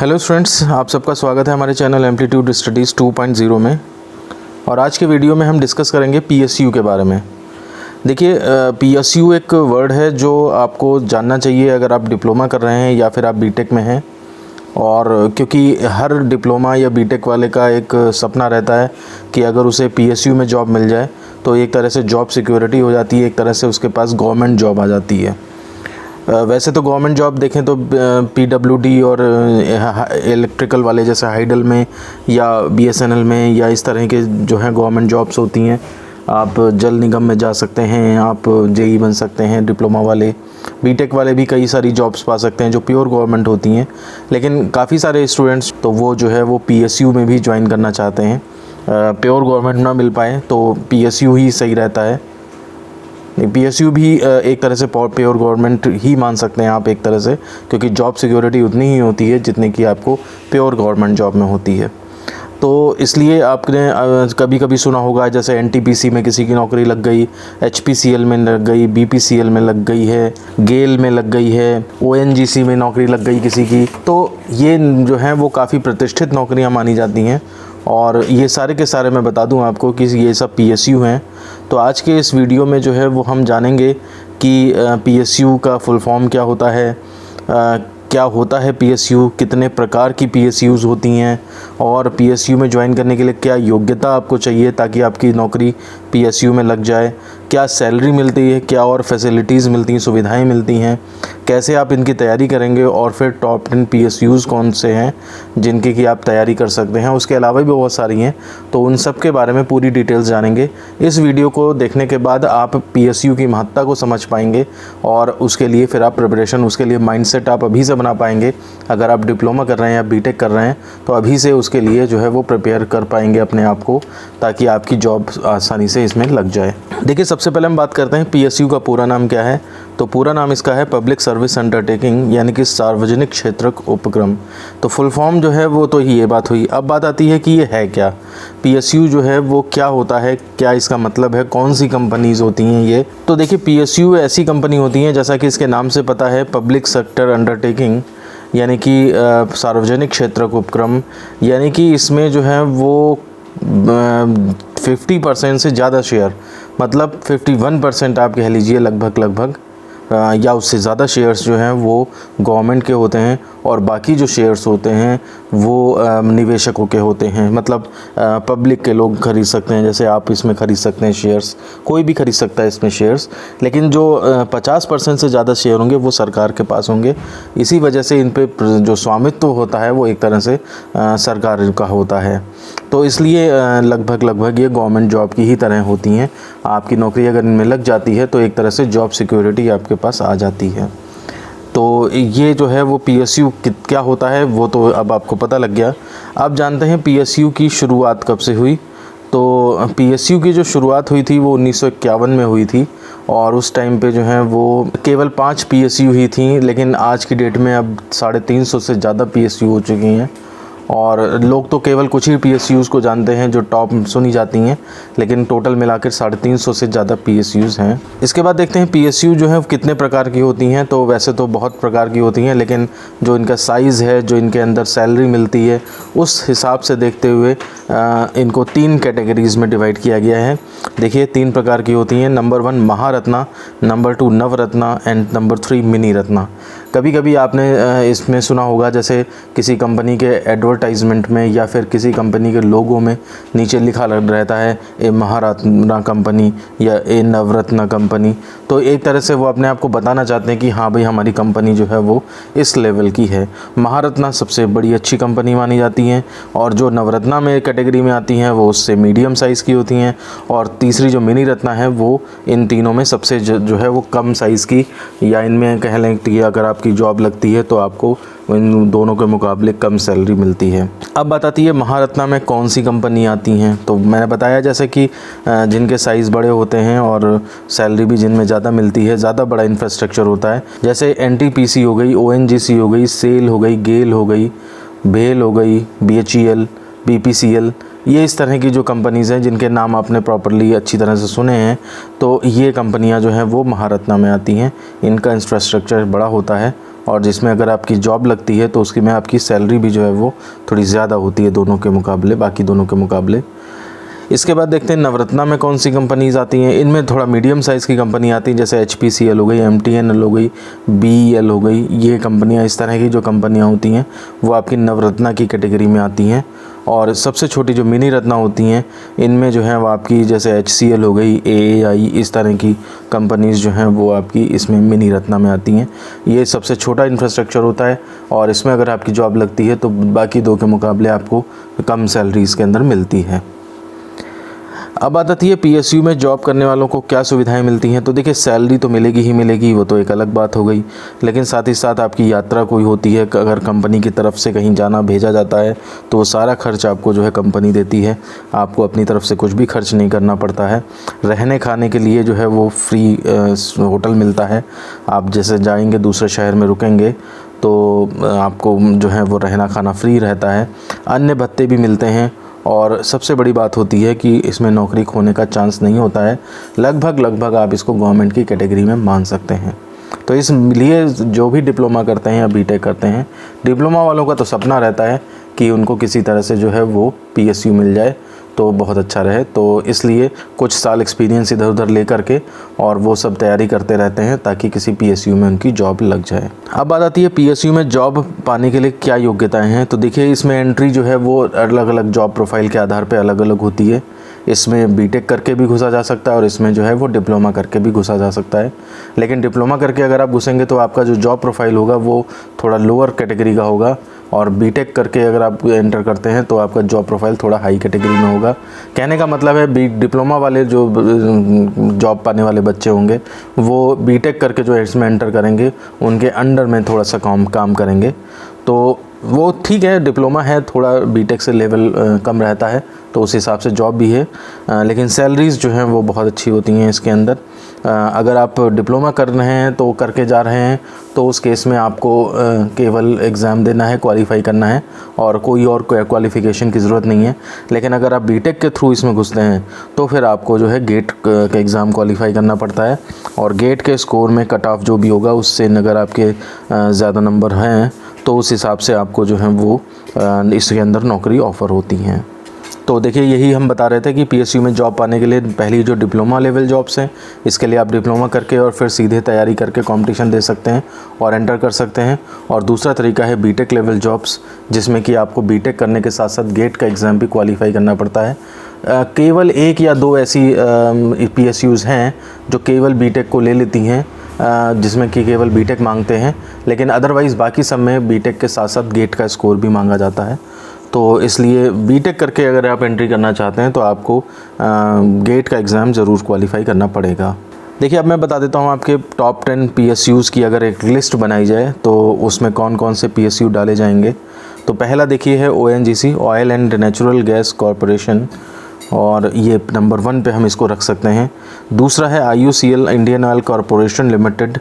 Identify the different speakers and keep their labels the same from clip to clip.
Speaker 1: Hello students, आप सबका स्वागत है हमारे चैनल एम्पलीट्यूड स्टडीज़ 2.0 में। और आज के वीडियो में हम डिस्कस करेंगे पीएसयू के बारे में। देखिए, पीएसयू एक वर्ड है जो आपको जानना चाहिए अगर आप डिप्लोमा कर रहे हैं या फिर आप बीटेक में हैं। और क्योंकि हर डिप्लोमा या बीटेक वाले का एक सपना रहता है कि अगर उसे पीएसयू में जॉब मिल जाए तो एक तरह से जॉब सिक्योरिटी हो जाती है, एक तरह से उसके पास गवर्नमेंट जॉब आ जाती है। वैसे तो गवर्नमेंट जॉब देखें तो पीडब्ल्यूडी और इलेक्ट्रिकल वाले जैसे हाइडल में या बीएसएनएल में या इस तरह के जो हैं गवर्नमेंट जॉब्स होती हैं। आप जल निगम में जा सकते हैं, आप जेई बन सकते हैं, डिप्लोमा वाले बीटेक वाले भी कई सारी जॉब्स पा सकते हैं जो प्योर गवर्नमेंट होती हैं। लेकिन काफ़ी सारे स्टूडेंट्स तो वो जो है वो पीएसयू में भी ज्वाइन करना चाहते हैं। प्योर गवर्नमेंट ना मिल पाए तो पीएसयू ही सही रहता है। पीएसयू भी एक तरह से प्योर गवर्नमेंट ही मान सकते हैं आप एक तरह से, क्योंकि जॉब सिक्योरिटी उतनी ही होती है जितनी कि आपको प्योर गवर्नमेंट जॉब में होती है। तो इसलिए आपने कभी कभी सुना होगा जैसे एनटीपीसी में किसी की नौकरी लग गई, एचपीसीएल में लग गई, बीपीसीएल में लग गई है, गेल में लग गई है, ओएनजीसी में नौकरी लग गई किसी की। तो ये जो है वो काफ़ी प्रतिष्ठित नौकरियां मानी जाती हैं। और ये सारे के सारे मैं बता दूं आपको कि ये सब पीएसयू हैं। तो आज के इस वीडियो में जो है वो हम जानेंगे कि पीएसयू का फुल फॉर्म क्या होता है, क्या होता है पीएसयू, कितने प्रकार की पीएसयूज़ होती हैं और पीएसयू में ज्वाइन करने के लिए क्या योग्यता आपको चाहिए ताकि आपकी नौकरी पीएसयू में लग जाए, क्या सैलरी मिलती है, क्या और फैसिलिटीज़ मिलती हैं, सुविधाएं मिलती हैं, कैसे आप इनकी तैयारी करेंगे और फिर टॉप 10 पीएसयूज़ कौन से हैं जिनकी कि आप तैयारी कर सकते हैं। उसके अलावा भी बहुत सारी हैं, तो उन सब के बारे में पूरी डिटेल्स जानेंगे। इस वीडियो को देखने के बाद आप पीएसयू की महत्ता को समझ पाएंगे और उसके लिए फिर आप प्रिपरेशन, उसके लिए माइंडसेट आप अभी से बना पाएंगे। अगर आप डिप्लोमा कर रहे हैं या बीटेक कर रहे हैं तो अभी से उसके लिए जो है वो प्रिपेयर कर पाएंगे अपने आप को, ताकि आपकी जॉब आसानी से इसमें लग जाए। देखिए, सबसे पहले हम बात करते हैं पीएसयू का पूरा नाम क्या है। तो पूरा नाम इसका है पब्लिक सर्विस अंडरटेकिंग, यानी कि सार्वजनिक क्षेत्रक उपक्रम। तो फुल फॉर्म जो है वो तो ये बात हुई। अब बात आती है कि ये है क्या, पीएसयू जो है वो क्या होता है, क्या इसका मतलब है, कौन सी कंपनीज़ होती हैं ये। तो देखिए, पीएसयू ऐसी कंपनी होती हैं जैसा कि इसके नाम से पता है, पब्लिक सेक्टर अंडरटेकिंग, यानी कि सार्वजनिक क्षेत्रक उपक्रम। यानी कि इसमें जो है वो 50% से ज़्यादा शेयर, मतलब 51% आप कह लीजिए लगभग या उससे ज़्यादा शेयर्स जो हैं वो गवर्नमेंट के होते हैं और बाकी जो शेयर्स होते हैं वो निवेशकों के होते हैं। मतलब पब्लिक के लोग खरीद सकते हैं, जैसे आप इसमें खरीद सकते हैं शेयर्स, कोई भी खरीद सकता है इसमें शेयर्स। लेकिन जो 50% से ज़्यादा शेयर होंगे वो सरकार के पास होंगे। इसी वजह से इन पे जो स्वामित्व होता है वो एक तरह से सरकार का होता है। तो इसलिए लगभग ये गवर्नमेंट जॉब की ही तरह होती हैं। आपकी नौकरी अगर इनमें लग जाती है तो एक तरह से जॉब सिक्योरिटी आपके पास आ जाती है। तो ये जो है वो पीएसयू क्या होता है वो तो अब आपको पता लग गया। अब जानते हैं पीएसयू की शुरुआत कब से हुई। तो पीएसयू की जो शुरुआत हुई थी वो 1951 में हुई थी और उस टाइम पे जो है वो केवल 5 पीएसयू ही थी। लेकिन आज की डेट में अब 350 से ज़्यादा पीएसयू हो चुकी हैं और लोग तो केवल कुछ ही पीएसयूज़ को जानते हैं जो टॉप सुनी जाती हैं, लेकिन टोटल मिलाकर 350 से ज़्यादा पीएसयूज़ हैं। इसके बाद देखते हैं पीएसयू जो है कितने प्रकार की होती हैं। तो वैसे तो बहुत प्रकार की होती हैं, लेकिन जो इनका साइज़ है, जो इनके अंदर सैलरी मिलती है, उस हिसाब से देखते हुए इनको 3 कैटेगरीज़ में डिवाइड किया गया है। देखिए, 3 प्रकार की होती हैं। Number 1 Maharatna, number 2 Navratna and number 3 mini Ratna. कभी कभी आपने इसमें सुना होगा जैसे किसी कंपनी के एडवर्टाइजमेंट में या फिर किसी कंपनी के लोगो में नीचे लिखा लग रहता है ए महारत्ना कंपनी या ए नवरत्ना कंपनी। तो एक तरह से वो अपने आप को बताना चाहते हैं कि हाँ भाई, हमारी कंपनी जो है वो इस लेवल की है। महारत्ना सबसे बड़ी अच्छी कंपनी मानी जाती हैं और जो नवरत्ना में कैटेगरी में आती हैं वो उससे मीडियम साइज़ की होती हैं। और तीसरी जो मिनी रत्ना है वो इन तीनों में सबसे जो है वो कम साइज़ की, या इनमें कह लें कि अगर आपकी जॉब लगती है तो आपको इन दोनों के मुकाबले कम सैलरी मिलती है। अब बात आती है महारत्ना में कौन सी कंपनी आती हैं। तो मैंने बताया जैसे कि जिनके साइज़ बड़े होते हैं और सैलरी भी जिनमें ज़्यादा मिलती है, ज़्यादा बड़ा इंफ्रास्ट्रक्चर होता है, जैसे एनटीपीसी हो गई, ओएनजीसी हो गई, सेल हो गई, गेल हो गई, भेल हो गई, बीएचईएल, बीपीसीएल। ये इस तरह की जो कंपनीज़ हैं जिनके नाम आपने प्रॉपरली अच्छी तरह से सुने हैं, तो ये कंपनियां जो हैं वो महारत्ना में आती हैं। इनका इंफ्रास्ट्रक्चर बड़ा होता है और जिसमें अगर आपकी जॉब लगती है तो उसकी में आपकी सैलरी भी जो है वो थोड़ी ज़्यादा होती है दोनों के मुकाबले, बाकी दोनों के मुकाबले। इसके बाद देखते हैं नवरत्ना में कौन सी कंपनीज़ आती हैं। इनमें थोड़ा मीडियम साइज़ की कंपनी आती हैं, जैसे HPCL हो गई, MTNL हो गई, BEL हो गई। ये कंपनियां, इस तरह की जो कंपनियां होती हैं वो आपकी नवरत्ना की कैटेगरी में आती हैं। और सबसे छोटी जो मिनी रत्ना होती हैं इनमें जो है वो आपकी जैसे HCL हो गई, AAI, इस तरह की कंपनीज़ जो हैं वो आपकी इसमें मिनी रत्ना में आती हैं। ये सबसे छोटा इंफ्रास्ट्रक्चर होता है और इसमें अगर आपकी जॉब लगती है तो बाकी दो के मुकाबले आपको कम सैलरी इसके अंदर मिलती है। अब बात आती है PSU में जॉब करने वालों को क्या सुविधाएं मिलती हैं। तो देखिए, सैलरी तो मिलेगी ही मिलेगी, वो तो एक अलग बात हो गई, लेकिन साथ ही साथ आपकी यात्रा कोई होती है, अगर कंपनी की तरफ से कहीं जाना भेजा जाता है तो वो सारा खर्च आपको जो है कंपनी देती है, आपको अपनी तरफ से कुछ भी खर्च नहीं करना पड़ता है। रहने खाने के लिए जो है वो फ्री होटल मिलता है। आप जैसे जाएंगे दूसरे शहर में रुकेंगे तो आपको जो है वो रहना खाना फ्री रहता है। अन्य भत्ते भी मिलते हैं और सबसे बड़ी बात होती है कि इसमें नौकरी खोने का चांस नहीं होता है। लगभग आप इसको गवर्नमेंट की कैटेगरी में मान सकते हैं। तो इसलिए जो भी डिप्लोमा करते हैं या बीटेक करते हैं, डिप्लोमा वालों का तो सपना रहता है कि उनको किसी तरह से जो है वो PSU मिल जाए तो बहुत अच्छा रहे। तो इसलिए कुछ साल एक्सपीरियंस इधर उधर ले करके और वो सब तैयारी करते रहते हैं ताकि किसी PSU में उनकी जॉब लग जाए। अब बात आती है PSU में जॉब पाने के लिए क्या योग्यताएं हैं। तो देखिए, इसमें एंट्री जो है वो अलग अलग जॉब प्रोफाइल के आधार पर अलग अलग होती है। इसमें बीटेक करके भी घुसा जा सकता है और इसमें जो है वो डिप्लोमा करके भी घुसा जा सकता है। लेकिन डिप्लोमा करके अगर आप घुसेंगे तो आपका जो जॉब प्रोफाइल होगा वो थोड़ा लोअर कैटेगरी का होगा, और बीटेक करके अगर आप एंटर करते हैं तो आपका जॉब प्रोफाइल थोड़ा हाई कैटेगरी में होगा। कहने का मतलब है डिप्लोमा वाले जो जॉब पाने वाले बच्चे होंगे वो बीटेक करके जो इसमें एंटर करेंगे उनके अंडर में थोड़ा सा काम करेंगे। तो वो ठीक है, डिप्लोमा है, थोड़ा बीटेक से लेवल कम रहता है तो उस हिसाब से जॉब भी है, लेकिन सैलरीज़ जो हैं वो बहुत अच्छी होती हैं इसके अंदर। अगर आप डिप्लोमा कर रहे हैं तो करके जा रहे हैं तो उस केस में आपको केवल एग्ज़ाम देना है, क्वालिफ़ाई करना है और कोई और क्वालिफ़िकेशन की ज़रूरत नहीं है। लेकिन अगर आप बीटेक के थ्रू इसमें घुसते हैं तो फिर आपको जो है गेट का एग्ज़ाम क्वालिफ़ाई करना पड़ता है, और गेट के स्कोर में कट ऑफ जो भी होगा उससे अगर आपके ज़्यादा नंबर हैं तो उस हिसाब से आपको जो है वो इसके अंदर नौकरी ऑफ़र होती हैं। तो देखिए, यही हम बता रहे थे कि PSU में जॉब पाने के लिए पहली जो डिप्लोमा लेवल जॉब्स हैं, इसके लिए आप डिप्लोमा करके और फिर सीधे तैयारी करके कंपटीशन दे सकते हैं और एंटर कर सकते हैं। और दूसरा तरीका है बीटेक लेवल जॉब्स, जिसमें कि आपको बीटेक करने के साथ साथ गेट का एग्ज़ाम भी क्वालिफाई करना पड़ता है। केवल 1 या 2 ऐसी PSUs हैं जो केवल बीटेक को ले लेती हैं, जिसमें कि केवल बीटेक मांगते हैं, लेकिन अदरवाइज़ बाकी सब में बीटेक के साथ साथ गेट का स्कोर भी मांगा जाता है। तो इसलिए बीटेक करके अगर आप एंट्री करना चाहते हैं तो आपको गेट का एग्ज़ाम ज़रूर क्वालिफ़ाई करना पड़ेगा। देखिए, अब मैं बता देता हूँ आपके टॉप 10 PSUs की अगर एक लिस्ट बनाई जाए तो उसमें कौन कौन से PSU डाले जाएंगे। तो पहला देखिए है ONGC, oil and natural gas corporation, और ये नंबर 1 पे हम इसको रख सकते हैं। दूसरा है IOCL, Indian oil corporation limited,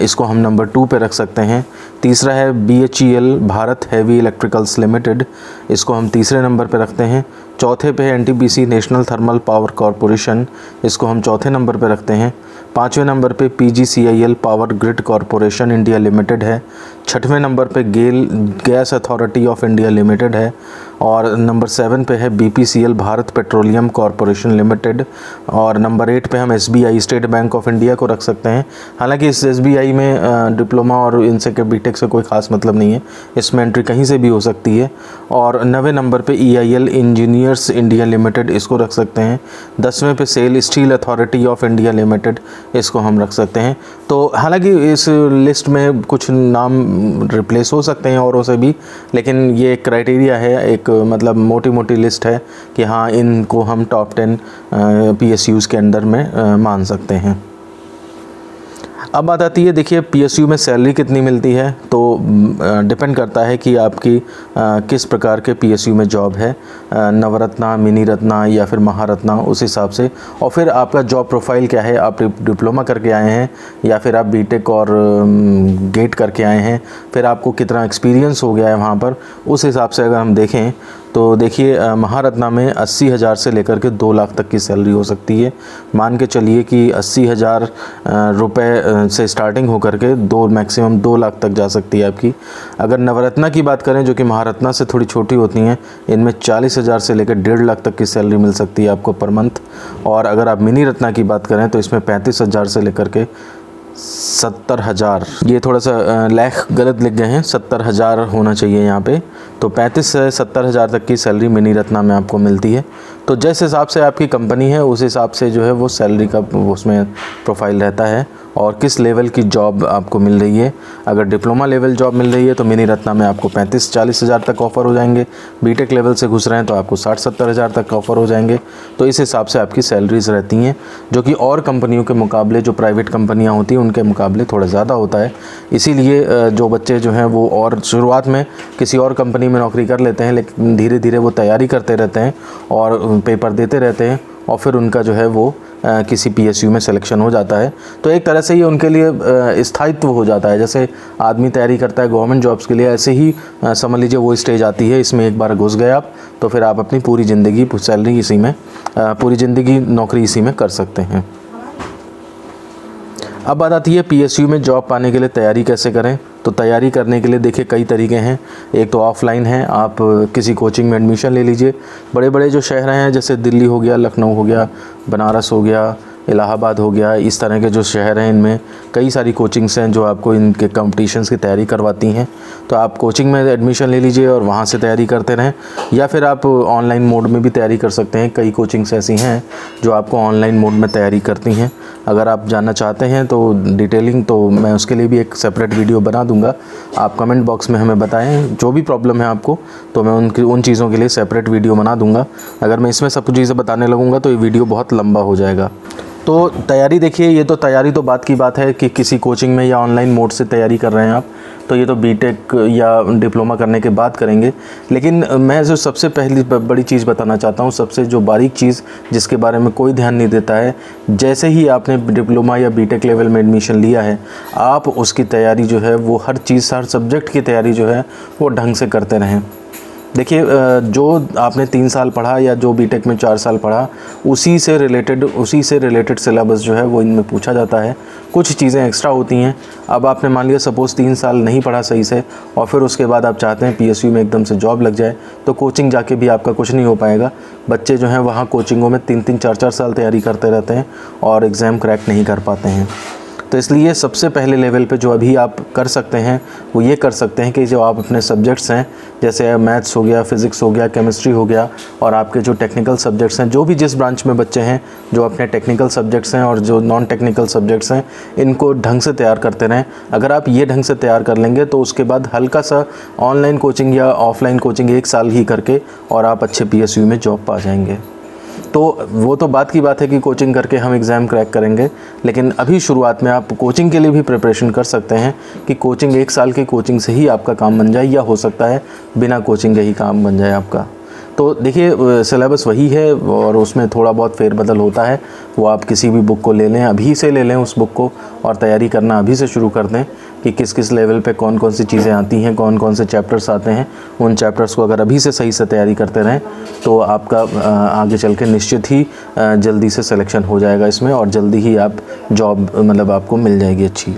Speaker 1: इसको हम नंबर 2 पे रख सकते हैं। तीसरा है BHEL, Bharat heavy electricals limited, इसको हम तीसरे नंबर पे रखते हैं। चौथे पे है NTPC, national thermal power corporation, इसको हम चौथे नंबर पे रखते हैं। 5वें नंबर पे PGCIL, Power Grid Corporation India Limited है। 6वें नंबर पे GAIL, Gas Authority of India Limited है। और नंबर 7 पे है BPCL, Bharat Petroleum Corporation Limited. और नंबर 8 पे हम SBI, State Bank of India को रख सकते हैं। हालांकि इस SBI में डिप्लोमा और इनसे के बीटेक से कोई ख़ास मतलब नहीं है, इसमें एंट्री कहीं से भी हो सकती है। और 9वें नंबर पे EIL, इंजीनियर्स इंडिया लिमिटेड, इसको रख सकते हैं। 10वें पे SAIL, Steel Authority of India Limited, इसको हम रख सकते हैं। तो हालांकि इस लिस्ट में कुछ नाम रिप्लेस हो सकते हैं औरों से भी, लेकिन ये एक क्राइटेरिया है, एक मतलब मोटी मोटी लिस्ट है कि हाँ, इनको हम टॉप 10 PSUs के अंदर में मान सकते हैं। अब बात आती है, देखिए PSU में सैलरी कितनी मिलती है। तो डिपेंड करता है कि आपकी किस प्रकार के PSU में जॉब है, नवरत्ना, मिनी रत्ना या फिर महारत्ना, उस हिसाब से। और फिर आपका जॉब प्रोफाइल क्या है, आप डिप्लोमा करके आए हैं या फिर आप बीटेक और गेट करके आए हैं, फिर आपको कितना एक्सपीरियंस हो गया है वहाँ पर, उस हिसाब से अगर हम देखें तो देखिए महारत्ना में 80,000 से लेकर के 2 लाख तक की सैलरी हो सकती है। मान के चलिए कि 80,000 रुपये से स्टार्टिंग हो करके मैक्सिमम 2 लाख तक जा सकती है आपकी। अगर नवरत्ना की बात करें, जो कि महारत्ना से थोड़ी छोटी होती हैं, इनमें 40,000 से लेकर 1.5 लाख तक की सैलरी मिल सकती है आपको पर मंथ। और अगर आप मिनी रत्ना की बात करें तो इसमें 35,000 से लेकर के 70,000, ये थोड़ा सा लाख गलत लिख गए हैं, 70,000 होना चाहिए यहाँ पे। तो 35 से 70,000 तक की सैलरी मिनी रत्ना में आपको मिलती है। तो जिस हिसाब से आपकी कंपनी है उस हिसाब से जो है वो सैलरी का उसमें प्रोफाइल रहता है और किस लेवल की जॉब आपको मिल रही है। अगर डिप्लोमा लेवल जॉब मिल रही है तो मिनी रत्ना में आपको 35-40,000 तक ऑफ़र हो जाएंगे। बीटेक लेवल से घुस रहे हैं तो आपको 60-70,000 तक ऑफ़र हो जाएंगे। तो इस हिसाब से आपकी सैलरीज रहती हैं, जो कि और कंपनियों के मुकाबले, जो प्राइवेट कंपनियाँ होती हैं उनके मुकाबले थोड़ा ज़्यादा होता है। इसीलिए जो बच्चे जो हैं वो और शुरुआत में किसी और कंपनी में नौकरी कर लेते हैं, लेकिन धीरे धीरे वो तैयारी करते रहते हैं और पेपर देते रहते हैं और फिर उनका जो है वो किसी PSU में सिलेक्शन हो जाता है। तो एक तरह से ये उनके लिए स्थायित्व हो जाता है। जैसे आदमी तैयारी करता है गवर्नमेंट जॉब्स के लिए, ऐसे ही समझ लीजिए वो स्टेज आती है, इसमें एक बार घुस गए आप तो फिर आप अपनी पूरी ज़िंदगी सैलरी इसी में, पूरी ज़िंदगी नौकरी इसी में कर सकते हैं। अब बात आती है PSU में जॉब पाने के लिए तैयारी कैसे करें। तो तैयारी करने के लिए देखिए कई तरीके हैं। एक तो ऑफ़लाइन है, आप किसी कोचिंग में एडमिशन ले लीजिए। बड़े बड़े जो शहर हैं जैसे दिल्ली हो गया, लखनऊ हो गया, बनारस हो गया, इलाहाबाद हो गया, इस तरह के जो शहर हैं इनमें कई सारी कोचिंग्स हैं जो आपको इनके कॉम्पिटिशन्स की तैयारी करवाती हैं। तो आप कोचिंग में एडमिशन ले लीजिए और वहाँ से तैयारी करते रहें, या फिर आप ऑनलाइन मोड में भी तैयारी कर सकते हैं। कई कोचिंग्स ऐसी हैं जो आपको ऑनलाइन मोड में तैयारी करती हैं। अगर आप जानना चाहते हैं तो डिटेलिंग, तो मैं उसके लिए भी एक सेपरेट वीडियो बना दूंगा। आप कमेंट बॉक्स में हमें बताएं जो भी प्रॉब्लम है आपको, तो मैं उन चीज़ों के लिए सेपरेट वीडियो बना दूंगा। अगर मैं इसमें सब कुछ चीज़ें बताने लगूँगा तो ये वीडियो बहुत लंबा हो जाएगा। तो तैयारी देखिए, ये तो तैयारी तो बात की बात है कि किसी कोचिंग में या ऑनलाइन मोड से तैयारी कर रहे हैं आप, तो ये तो बीटेक या डिप्लोमा करने के बाद करेंगे। लेकिन मैं जो सबसे पहली बड़ी चीज़ बताना चाहता हूँ, सबसे जो बारीक चीज़ जिसके बारे में कोई ध्यान नहीं देता है, जैसे ही आपने डिप्लोमा या बीटेक लेवल में एडमिशन लिया है, आप उसकी तैयारी जो है वो हर चीज़, हर सब्जेक्ट की तैयारी जो है वो ढंग से करते रहें। देखिए जो आपने 3 साल पढ़ा या जो बीटेक में 4 साल पढ़ा, उसी से रिलेटेड सिलेबस जो है वो इनमें पूछा जाता है। कुछ चीज़ें एक्स्ट्रा होती हैं। अब आपने मान लिया सपोज़ 3 साल नहीं पढ़ा सही से और फिर उसके बाद आप चाहते हैं PSU में एकदम से जॉब लग जाए, तो कोचिंग जाके भी आपका कुछ नहीं हो पाएगा। बच्चे जो हैं वहाँ कोचिंगों में 3-3, 4-4 साल तैयारी करते रहते हैं और एग्ज़ाम क्रैक नहीं कर पाते हैं। तो इसलिए सबसे पहले लेवल पे जो अभी आप कर सकते हैं वो ये कर सकते हैं कि जो आप अपने सब्जेक्ट्स हैं, जैसे मैथ्स हो गया, फिज़िक्स हो गया, केमिस्ट्री हो गया, और आपके जो टेक्निकल सब्जेक्ट्स हैं, जो भी जिस ब्रांच में बच्चे हैं, जो अपने टेक्निकल सब्जेक्ट्स हैं और जो नॉन टेक्निकल सब्जेक्ट्स हैं, इनको ढंग से तैयार करते रहें। अगर आप ये ढंग से तैयार कर लेंगे तो उसके बाद हल्का सा ऑनलाइन कोचिंग या ऑफ़लाइन कोचिंग 1 साल ही करके और आप अच्छे PSU में जॉब पा जाएंगे। तो वो तो बात की बात है कि कोचिंग करके हम एग्ज़ाम क्रैक करेंगे, लेकिन अभी शुरुआत में आप कोचिंग के लिए भी प्रिपरेशन कर सकते हैं कि कोचिंग 1 साल की कोचिंग से ही आपका काम बन जाए, या हो सकता है बिना कोचिंग के ही काम बन जाए आपका। तो देखिए सिलेबस वही है और उसमें थोड़ा बहुत फेरबदल होता है। वो आप किसी भी बुक को ले लें, अभी से ले लें उस बुक को और तैयारी करना अभी से शुरू कर दें कि किस किस लेवल पे कौन कौन सी चीज़ें आती हैं, कौन कौन से चैप्टर्स आते हैं। उन चैप्टर्स को अगर अभी से सही से तैयारी करते रहें तो आपका आगे चल के निश्चित ही जल्दी से सिलेक्शन हो जाएगा इसमें, और जल्दी ही आप जॉब मतलब आपको मिल जाएगी अच्छी।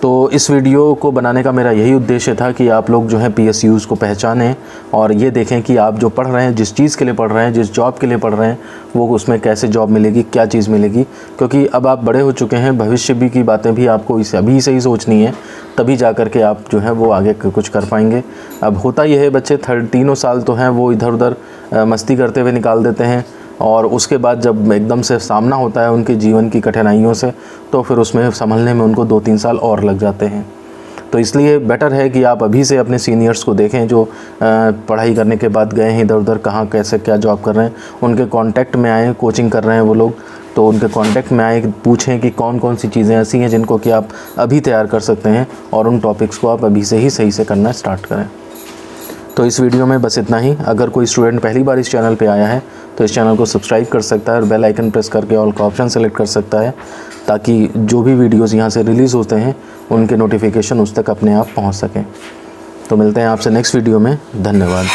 Speaker 1: तो इस वीडियो को बनाने का मेरा यही उद्देश्य था कि आप लोग जो है PSUs को पहचानें और ये देखें कि आप जो पढ़ रहे हैं, जिस चीज़ के लिए पढ़ रहे हैं, जिस जॉब के लिए पढ़ रहे हैं, वो उसमें कैसे जॉब मिलेगी, क्या चीज़ मिलेगी। क्योंकि अब आप बड़े हो चुके हैं, भविष्य भी की बातें भी आपको इसे अभी से ही सोचनी है, तभी जा कर के आप जो है वो आगे कुछ कर पाएंगे। अब होता यह है, बच्चे 3 साल तो हैं वो इधर उधर मस्ती करते हुए निकाल देते हैं, और उसके बाद जब एकदम से सामना होता है उनके जीवन की कठिनाइयों से, तो फिर उसमें संभलने में उनको 2-3 साल और लग जाते हैं। तो इसलिए बेटर है कि आप अभी से अपने सीनियर्स को देखें जो पढ़ाई करने के बाद गए हैं इधर उधर, कहाँ कैसे क्या जॉब कर रहे हैं, उनके कांटेक्ट में आएँ। कोचिंग कर रहे हैं वो लोग, तो उनके कांटेक्ट में आए, पूछें कि कौन कौन सी चीज़ें ऐसी हैं जिनको कि आप अभी तैयार कर सकते हैं, और उन टॉपिक्स को आप अभी से ही सही से करना स्टार्ट करें। तो इस वीडियो में बस इतना ही। अगर कोई स्टूडेंट पहली बार इस चैनल पे आया है तो इस चैनल को सब्सक्राइब कर सकता है और बेल आइकन प्रेस करके ऑल का ऑप्शन सेलेक्ट कर सकता है, ताकि जो भी वीडियोस यहाँ से रिलीज़ होते हैं उनके नोटिफिकेशन उस तक अपने आप पहुँच सकें। तो मिलते हैं आपसे नेक्स्ट वीडियो में। धन्यवाद।